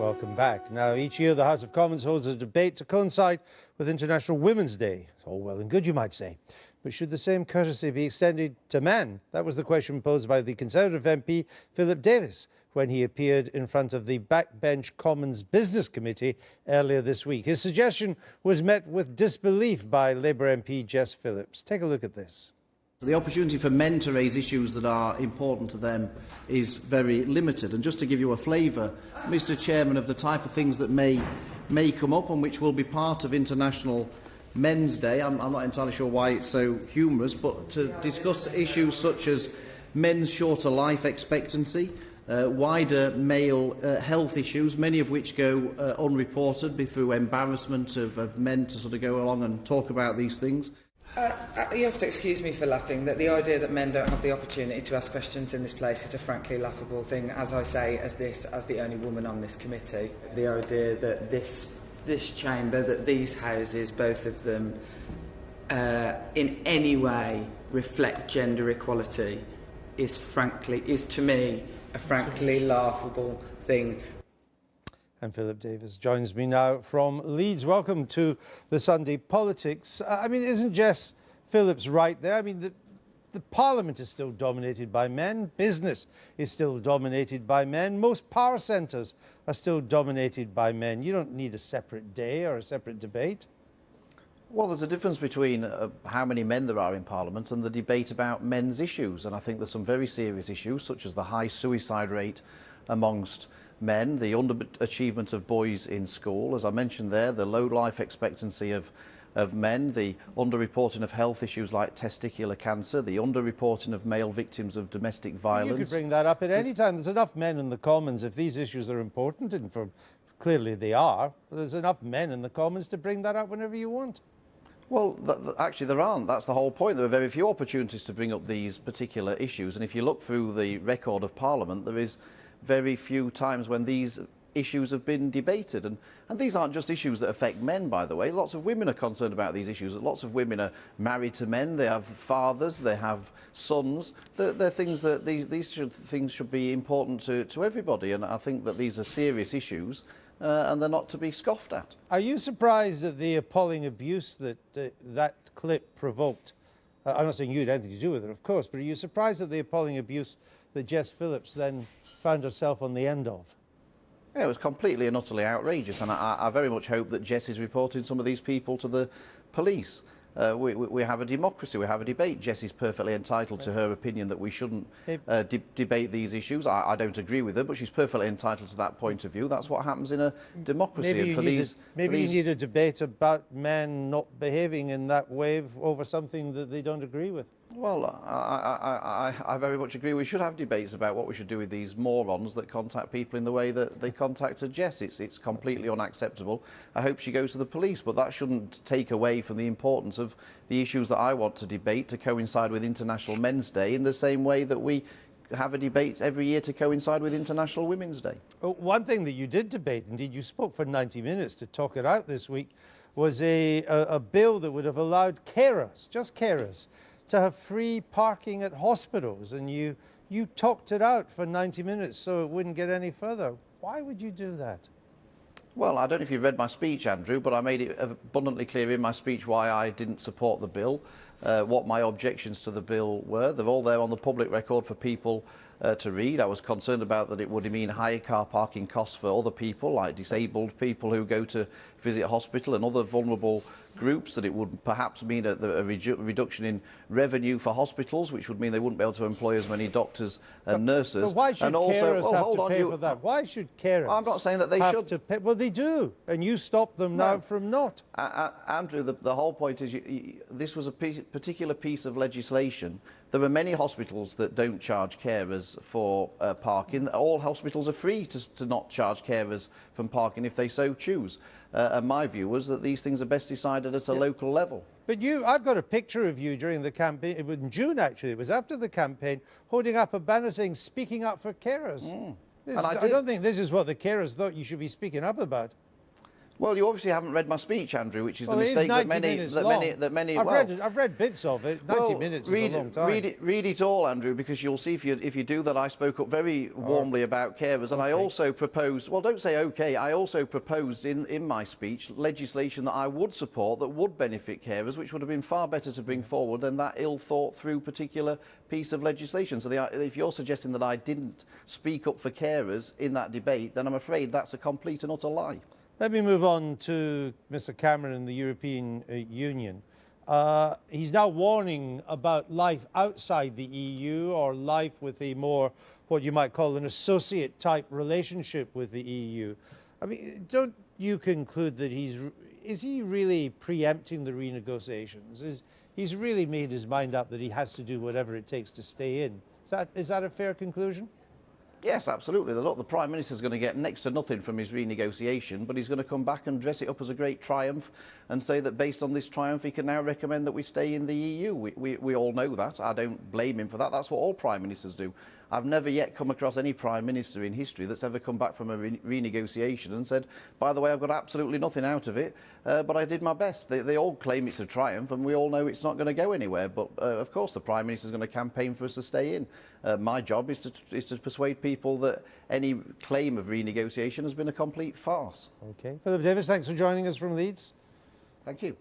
Welcome back. Now, each year the House of Commons holds a debate to coincide with International Women's Day. It's all well and good, you might say. But should the same courtesy be extended to men? That was the question posed by the Conservative MP Philip Davies when he appeared in front of the Backbench Commons Business Committee earlier this week. His suggestion was met with disbelief by Labour MP Jess Phillips. Take a look at this. The opportunity for men to raise issues that are important to them is very limited. And just to give you a flavour, Mr Chairman, of the type of things that may come up and which will be part of International Men's Day, I'm not entirely sure why it's so humorous, but to discuss issues such as men's shorter life expectancy, wider male health issues, many of which go unreported through embarrassment of men to sort of go along and talk about these things. You have to excuse me for laughing, that the idea that men don't have the opportunity to ask questions in this place is a frankly laughable thing, as I say, as the only woman on this committee. The idea that this chamber, that these houses, both of them, in any way reflect gender equality is to me a frankly laughable thing. And Philip Davies joins me now from Leeds. Welcome to the Sunday Politics. I mean, isn't Jess Phillips right there? I mean, the Parliament is still dominated by men. Business is still dominated by men. Most power centres are still dominated by men. You don't need a separate day or a separate debate. Well, there's a difference between how many men there are in Parliament and the debate about men's issues. And I think there's some very serious issues, such as the high suicide rate amongst men, the underachievement of boys in school, as I mentioned there, the low life expectancy of men, the underreporting of health issues like testicular cancer, the underreporting of male victims of domestic violence. You could bring that up at any time. There's enough men in the Commons if these issues are important, and clearly they are. There's enough men in the Commons to bring that up whenever you want. Well, actually there aren't. That's the whole point. There are very few opportunities to bring up these particular issues, and if you look through the record of Parliament, there is very few times when these issues have been debated. And these aren't just issues that affect men, by the way. Lots of women are concerned about these issues. Lots of women are married to men. They have fathers. They have sons. They're things that these things should be important to everybody. And I think that these are serious issues and they're not to be scoffed at. Are you surprised at the appalling abuse that that clip provoked? I'm not saying you had anything to do with it, of course, but are you surprised at the appalling abuse that Jess Phillips then found herself on the end of? Yeah, it was completely and utterly outrageous, and I very much hope that Jess is reporting some of these people to the police. We have a democracy, we have a debate. Jess is perfectly entitled to her opinion that we shouldn't debate these issues. I don't agree with her, but she's perfectly entitled to that point of view. That's what happens in a democracy. Maybe you need a debate about men not behaving in that way over something that they don't agree with. Well, I very much agree. We should have debates about what we should do with these morons that contact people in the way that they contacted Jess. It's completely unacceptable. I hope she goes to the police, but that shouldn't take away from the importance of the issues that I want to debate to coincide with International Men's Day, in the same way that we have a debate every year to coincide with International Women's Day. Well, one thing that you did debate, indeed you spoke for 90 minutes to talk it out this week, was a bill that would have allowed carers, just carers, to have free parking at hospitals, and you talked it out for 90 minutes so it wouldn't get any further. Why would you do that? Well, I don't know if you've read my speech, Andrew, but I made it abundantly clear in my speech why I didn't support the bill, what my objections to the bill were. They're all there on the public record for people to read. I was concerned about that it would mean higher car parking costs for other people, like disabled people who go to visit a hospital and other vulnerable groups, that it would perhaps mean a reduction in revenue for hospitals, which would mean they wouldn't be able to employ as many doctors and nurses. But why should carers have to pay for that? Why should carers I'm not saying that they should. To pay? Well, they do, and you stop them now from not. Andrew, the whole point is this was a particular piece of legislation. There are many hospitals that don't charge carers for parking. All hospitals are free to not charge carers from parking if they so choose. And my view was that these things are best decided at a local level. But I've got a picture of you during the campaign, it was in June actually, it was after the campaign, holding up a banner saying, speaking up for carers. I don't think this is what the carers thought you should be speaking up about. Well, you obviously haven't read my speech, Andrew, which is Well, the mistake that 90 minutes long. I've read bits of it. 90 minutes is a long time. Read it all, Andrew, because you'll see if you do that, I spoke up very warmly about carers, and I also proposed, well, don't say okay, I also proposed in my speech legislation that I would support that would benefit carers, which would have been far better to bring forward than that ill-thought-through particular piece of legislation. So if you're suggesting that I didn't speak up for carers in that debate, then I'm afraid that's a complete and utter lie. Let me move on to Mr. Cameron and the European Union. He's now warning about life outside the EU, or life with a more, what you might call an associate type relationship with the EU. I mean, don't you conclude that is he really preempting the renegotiations? He's really made his mind up that he has to do whatever it takes to stay in. Is that a fair conclusion? Yes, absolutely. Look, the Prime Minister's going to get next to nothing from his renegotiation, but he's going to come back and dress it up as a great triumph and say that based on this triumph he can now recommend that we stay in the EU. We all know that. I don't blame him for that. That's what all Prime Ministers do. I've never yet come across any Prime Minister in history that's ever come back from a renegotiation and said, by the way, I've got absolutely nothing out of it, but I did my best. They all claim it's a triumph, and we all know it's not going to go anywhere. But, of course, the Prime Minister's going to campaign for us to stay in. My job is to persuade people that any claim of renegotiation has been a complete farce. OK. Philip Davies, thanks for joining us from Leeds. Thank you.